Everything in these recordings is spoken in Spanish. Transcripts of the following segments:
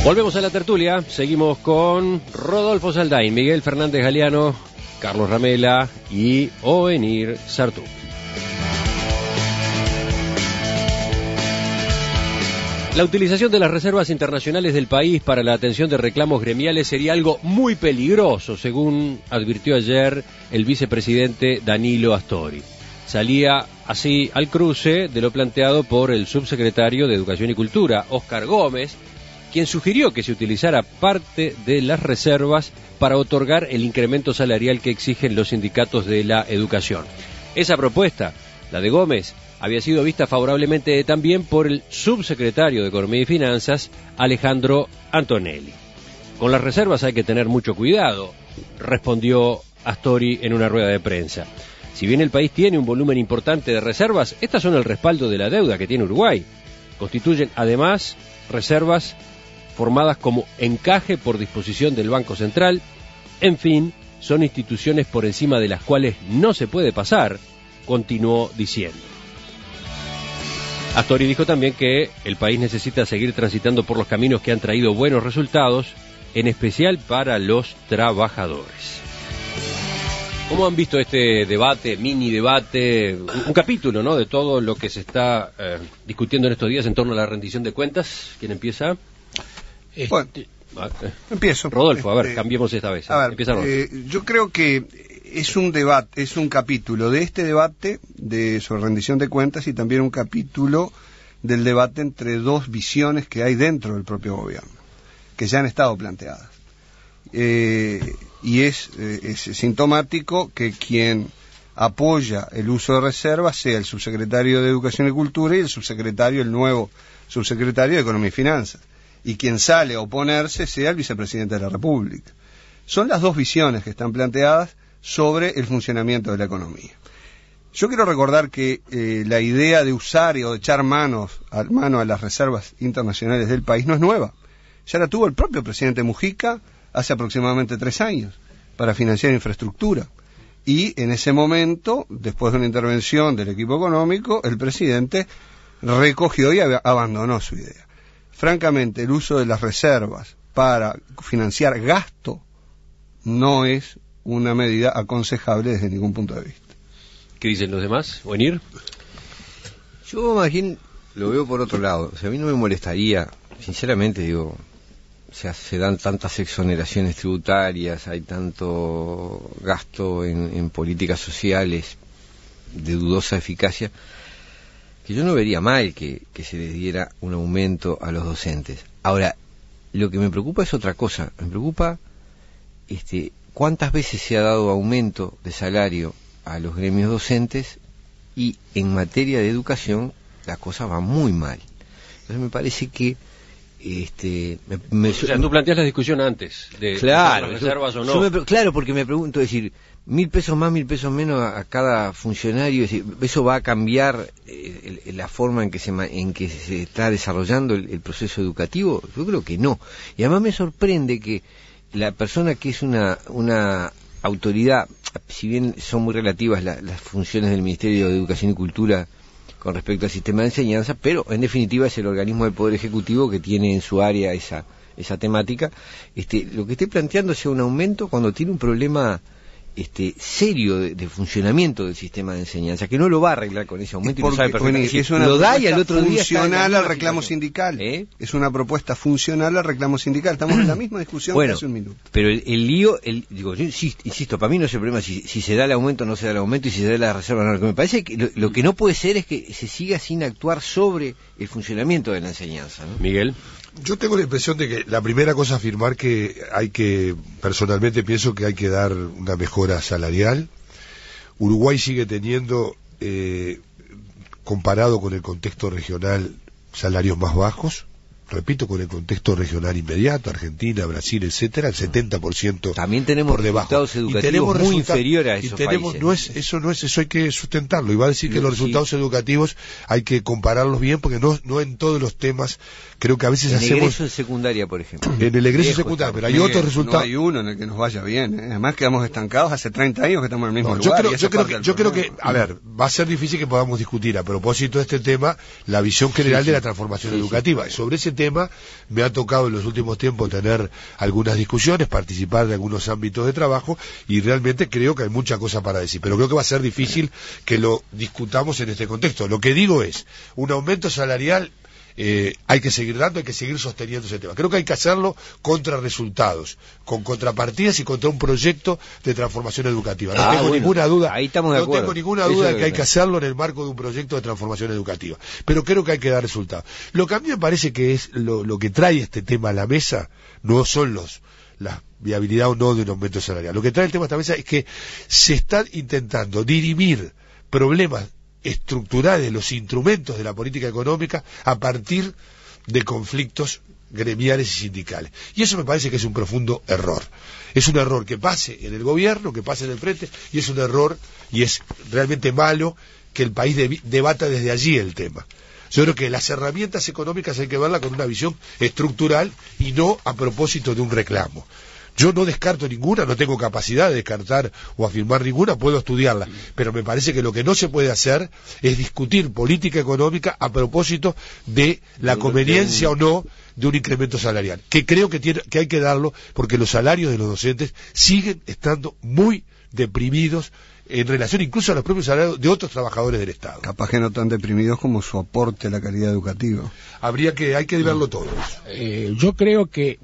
Volvemos a la tertulia, seguimos con Rodolfo Saldain, Miguel Fernández Galeano, Carlos Ramela y Oenir Sartú. La utilización de las reservas internacionales del país para la atención de reclamos gremiales sería algo muy peligroso, según advirtió ayer el vicepresidente Danilo Astori. Salía así al cruce de lo planteado por el subsecretario de Educación y Cultura, Óscar Gómez, quien sugirió que se utilizara parte de las reservas para otorgar el incremento salarial que exigen los sindicatos de la educación. Esa propuesta, la de Gómez, había sido vista favorablemente también por el subsecretario de Economía y Finanzas, Alejandro Antonelli. Con las reservas hay que tener mucho cuidado, respondió Astori en una rueda de prensa. Si bien el país tiene un volumen importante de reservas, estas son el respaldo de la deuda que tiene Uruguay. Constituyen además reservas formadas como encaje por disposición del Banco Central. En fin, son instituciones por encima de las cuales no se puede pasar, continuó diciendo. Astori dijo también que el país necesita seguir transitando por los caminos que han traído buenos resultados, en especial para los trabajadores. ¿Cómo han visto este debate, mini debate, un capítulo, ¿no?, de todo lo que se está discutiendo en estos días en torno a la rendición de cuentas? ¿Quién empieza? Bueno, empiezo. Rodolfo, a ver, cambiemos esta vez. A ver, empieza Rodolfo. yo creo que es un debate, es un capítulo de este debate sobre rendición de cuentas y también un capítulo del debate entre dos visiones que hay dentro del propio gobierno, que ya han estado planteadas. Y es sintomático que quien apoya el uso de reservas sea el subsecretario de Educación y Cultura y el nuevo subsecretario de Economía y Finanzas. Y quien sale a oponerse sea el vicepresidente de la República. Son las dos visiones que están planteadas sobre el funcionamiento de la economía. Yo quiero recordar que la idea de usar o de echar mano a las reservas internacionales del país no es nueva. Ya la tuvo el propio presidente Mujica hace aproximadamente 3 años para financiar infraestructura. Y en ese momento, después de una intervención del equipo económico, el presidente recogió y abandonó su idea. Francamente, el uso de las reservas para financiar gasto no es una medida aconsejable desde ningún punto de vista. ¿Qué dicen los demás? ¿Oenir? Yo más bien lo veo por otro lado. O sea, a mí no me molestaría, sinceramente digo, o sea, se dan tantas exoneraciones tributarias, hay tanto gasto en políticas sociales de dudosa eficacia, que yo no vería mal que se les diera un aumento a los docentes. Ahora, lo que me preocupa es otra cosa. Me preocupa cuántas veces se ha dado aumento de salario a los gremios docentes y en materia de educación la cosa va muy mal. Entonces me parece que o sea, tú planteas la discusión antes de claro, las reservas o no. Claro, porque me pregunto, es decir, 1.000 pesos más, 1.000 pesos menos a cada funcionario, es decir, ¿eso va a cambiar la forma en que se está desarrollando el proceso educativo? Yo creo que no. Y además me sorprende que la persona que es una autoridad, si bien son muy relativas las funciones del Ministerio de Educación y Cultura con respecto al sistema de enseñanza, pero en definitiva es el organismo del Poder Ejecutivo que tiene en su área esa temática, lo que esté planteando sea un aumento cuando tiene un problema serio de funcionamiento del sistema de enseñanza, que no lo va a arreglar con ese aumento y lo sabe perfectamente. Es una lo da y al propuesta otro día funcional al reclamo sindical. Es una propuesta funcional al reclamo sindical. Estamos en la misma discusión que hace un minuto. Pero el lío, yo insisto, para mí no es el problema si se da el aumento o no se da el aumento y si se da la reserva o no. Lo que me parece que lo que no puede ser es que se siga sin actuar sobre el funcionamiento de la enseñanza, ¿no? Miguel. Yo tengo la impresión de que la primera cosa a afirmar personalmente pienso que hay que dar una mejora salarial. Uruguay sigue teniendo, comparado con el contexto regional, salarios más bajos. Repito, con el contexto regional inmediato, Argentina, Brasil, etcétera, el 70% también tenemos por debajo. Resultados educativos muy inferiores a esos países. Eso hay que sustentarlo. Y va a decir que los resultados educativos hay que compararlos bien, porque no en todos los temas, creo que a veces hacemos... En el egreso en secundaria, por ejemplo. En el egreso secundario, pero hay otros resultados. No hay uno en el que nos vaya bien. Además quedamos estancados hace 30 años que estamos en el mismo lugar. Yo creo que, a ver, va a ser difícil que podamos discutir a propósito de este tema la visión general de la transformación educativa. Y sobre ese tema me ha tocado en los últimos tiempos tener algunas discusiones, participar de algunos ámbitos de trabajo, y realmente creo que hay mucha cosa para decir, pero creo que va a ser difícil que lo discutamos en este contexto. Lo que digo es, un aumento salarial hay que seguir dando, hay que seguir sosteniendo ese tema. Creo que hay que hacerlo contra resultados, con contrapartidas y contra un proyecto de transformación educativa. No tengo ninguna duda, ahí estamos de acuerdo. No tengo ninguna duda de que hay que hacerlo en el marco de un proyecto de transformación educativa. Pero creo que hay que dar resultados. Lo que a mí me parece que es lo que trae este tema a la mesa no son la viabilidad o no de un aumento salarial. Lo que trae el tema a esta mesa es que se están intentando dirimir problemas estructurales, los instrumentos de la política económica a partir de conflictos gremiales y sindicales. Y eso me parece que es un profundo error. Es un error que pase en el gobierno, que pase en el frente, y es un error, y es realmente malo que el país debata desde allí el tema. Yo creo que las herramientas económicas hay que verlas con una visión estructural y no a propósito de un reclamo. Yo no descarto ninguna, no tengo capacidad de descartar o afirmar ninguna, puedo estudiarla, pero me parece que lo que no se puede hacer es discutir política económica a propósito de la conveniencia o no de un incremento salarial, que creo que hay que darlo porque los salarios de los docentes siguen estando muy deprimidos en relación incluso a los propios salarios de otros trabajadores del Estado. Capaz que no tan deprimidos como su aporte a la calidad educativa. Hay que verlo todo. Yo creo que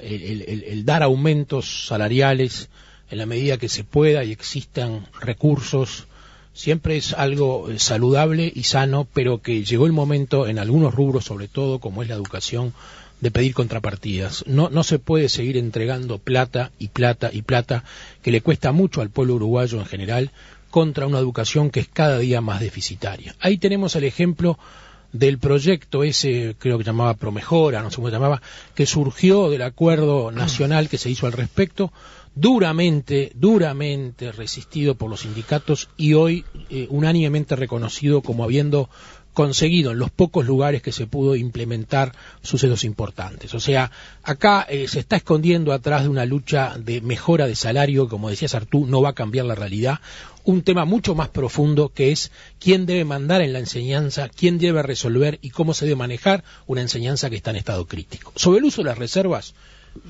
el dar aumentos salariales en la medida que se pueda y existan recursos siempre es algo saludable y sano, pero que llegó el momento en algunos rubros, sobre todo como es la educación, de pedir contrapartidas. No se puede seguir entregando plata y plata y plata, que le cuesta mucho al pueblo uruguayo en general, contra una educación que es cada día más deficitaria. Ahí tenemos el ejemplo del proyecto ese, creo que llamaba Promejora, no sé cómo se llamaba, que surgió del acuerdo nacional que se hizo al respecto, duramente resistido por los sindicatos y hoy unánimemente reconocido como habiendo conseguido en los pocos lugares que se pudo implementar sucesos importantes. O sea, acá se está escondiendo atrás de una lucha de mejora de salario, como decía Sartú, no va a cambiar la realidad, un tema mucho más profundo que es quién debe mandar en la enseñanza, quién debe resolver y cómo se debe manejar una enseñanza que está en estado crítico. Sobre el uso de las reservas,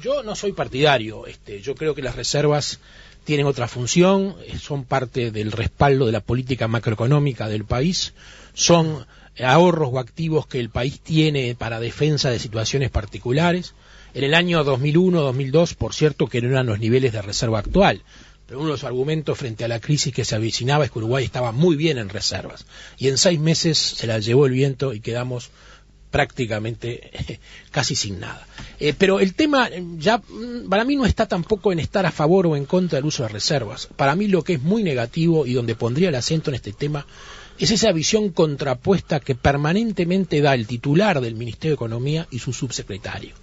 yo no soy partidario, yo creo que las reservas tienen otra función, son parte del respaldo de la política macroeconómica del país, son ahorros o activos que el país tiene para defensa de situaciones particulares. En el año 2001-2002, por cierto, que no eran los niveles de reserva actual, pero uno de los argumentos frente a la crisis que se avecinaba es que Uruguay estaba muy bien en reservas, y en 6 meses se la llevó el viento y quedamos prácticamente casi sin nada. Pero el tema ya para mí no está tampoco en estar a favor o en contra del uso de reservas. Para mí lo que es muy negativo y donde pondría el acento en este tema es esa visión contrapuesta que permanentemente da el titular del Ministerio de Economía y su subsecretario.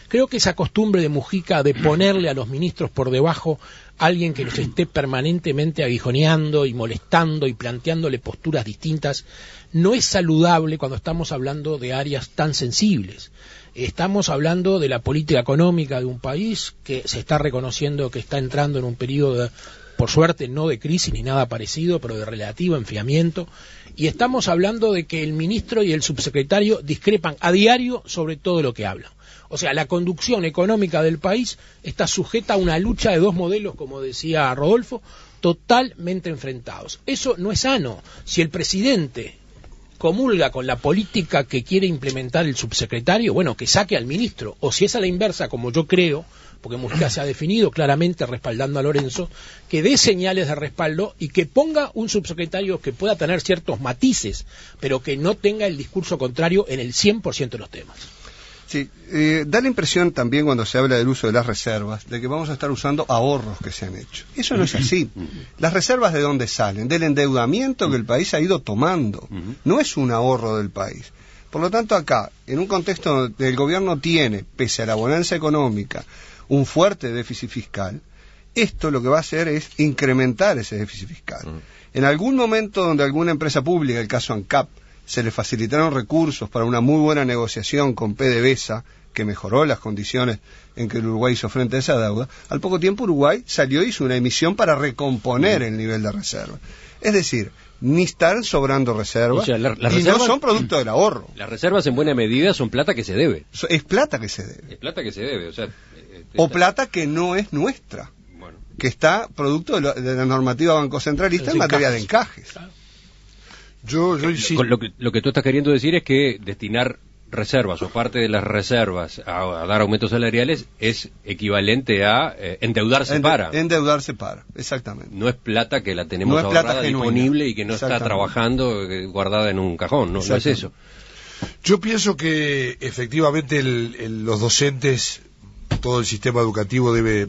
Creo que esa costumbre de Mujica de ponerle a los ministros por debajo a alguien que los esté permanentemente aguijoneando y molestando y planteándole posturas distintas no es saludable cuando estamos hablando de áreas tan sensibles. Estamos hablando de la política económica de un país que se está reconociendo que está entrando en un periodo de, por suerte no de crisis ni nada parecido, pero de relativo enfriamiento, y estamos hablando de que el ministro y el subsecretario discrepan a diario sobre todo lo que hablan. O sea, la conducción económica del país está sujeta a una lucha de dos modelos, como decía Rodolfo, totalmente enfrentados. Eso no es sano. Si el presidente comulga con la política que quiere implementar el subsecretario, bueno, que saque al ministro, o si es a la inversa, como yo creo, porque Mujica se ha definido claramente respaldando a Lorenzo, que dé señales de respaldo y que ponga un subsecretario que pueda tener ciertos matices, pero que no tenga el discurso contrario en el 100% de los temas. Sí, da la impresión también cuando se habla del uso de las reservas, de que vamos a estar usando ahorros que se han hecho. Eso no es así. ¿Las reservas de dónde salen? Del endeudamiento que el país ha ido tomando. No es un ahorro del país. Por lo tanto, acá, en un contexto donde el gobierno tiene, pese a la bonanza económica, un fuerte déficit fiscal, esto lo que va a hacer es incrementar ese déficit fiscal. En algún momento donde alguna empresa pública, el caso ANCAP, se le facilitaron recursos para una muy buena negociación con PDVSA, que mejoró las condiciones en que el Uruguay hizo frente a esa deuda, al poco tiempo Uruguay salió y hizo una emisión para recomponer el nivel de reserva. Es decir, ni están sobrando reservas, O sea, las y reservas no son producto del ahorro. Las reservas en buena medida son plata que se debe. Es plata que se debe. Es plata que se debe, o sea... O plata que no es nuestra, Bueno. que está producto de la normativa bancocentralista Los en materia de encajes. encajes. Yo insisto. Con lo que tú estás queriendo decir es que destinar reservas o parte de las reservas a dar aumentos salariales es equivalente a endeudarse para. Endeudarse para, exactamente. No es plata que la tenemos No es plata ahorrada, genuina. disponible y que no está Exactamente. trabajando guardada en un cajón, no es eso. Yo pienso que efectivamente los docentes, todo el sistema educativo debe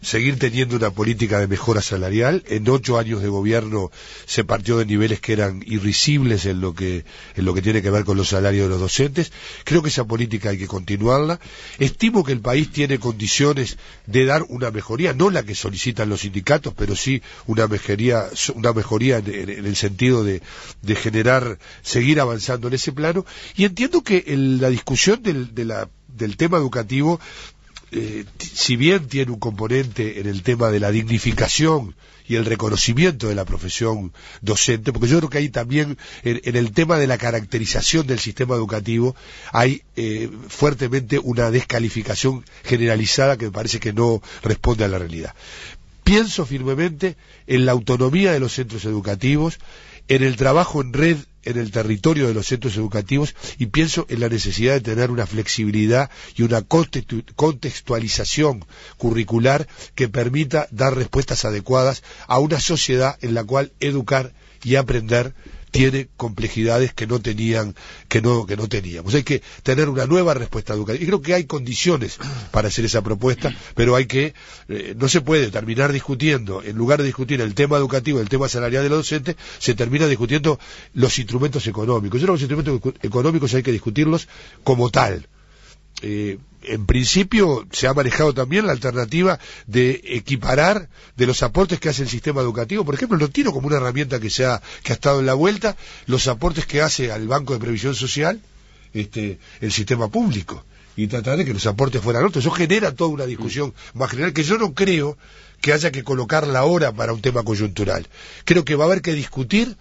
seguir teniendo una política de mejora salarial. En 8 años de gobierno se partió de niveles que eran irrisibles en lo que tiene que ver con los salarios de los docentes. Creo que esa política hay que continuarla. Estimo que el país tiene condiciones de dar una mejoría, no la que solicitan los sindicatos, pero sí una mejoría en el sentido de generar, seguir avanzando en ese plano. Y entiendo que la discusión del tema educativo, si bien tiene un componente en el tema de la dignificación y el reconocimiento de la profesión docente, porque yo creo que ahí también, en el tema de la caracterización del sistema educativo, hay fuertemente una descalificación generalizada que me parece que no responde a la realidad. Pienso firmemente en la autonomía de los centros educativos, en el trabajo en red en el territorio de los centros educativos, y pienso en la necesidad de tener una flexibilidad y una contextualización curricular que permita dar respuestas adecuadas a una sociedad en la cual educar y aprender tiene complejidades que no teníamos. Hay que tener una nueva respuesta educativa. Y creo que hay condiciones para hacer esa propuesta, pero no se puede terminar discutiendo, en lugar de discutir el tema educativo, el tema salarial de los docentes, se termina discutiendo los instrumentos económicos. Yo creo que los instrumentos económicos hay que discutirlos como tal. En principio se ha manejado también la alternativa de equiparar de los aportes que hace el sistema educativo. Por ejemplo, lo tiro como una herramienta que ha estado en la vuelta, los aportes que hace al Banco de Previsión Social el sistema público, y tratar de que los aportes fueran otros. Eso genera toda una discusión más general, que yo no creo que haya que colocarla ahora para un tema coyuntural. Creo que va a haber que discutir.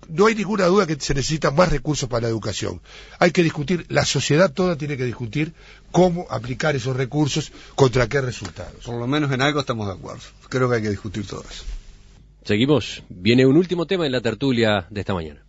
No hay ninguna duda que se necesitan más recursos para la educación. Hay que discutir, la sociedad toda tiene que discutir cómo aplicar esos recursos, contra qué resultados. Por lo menos en algo estamos de acuerdo. Creo que hay que discutir todo eso. Seguimos. Viene un último tema en la tertulia de esta mañana.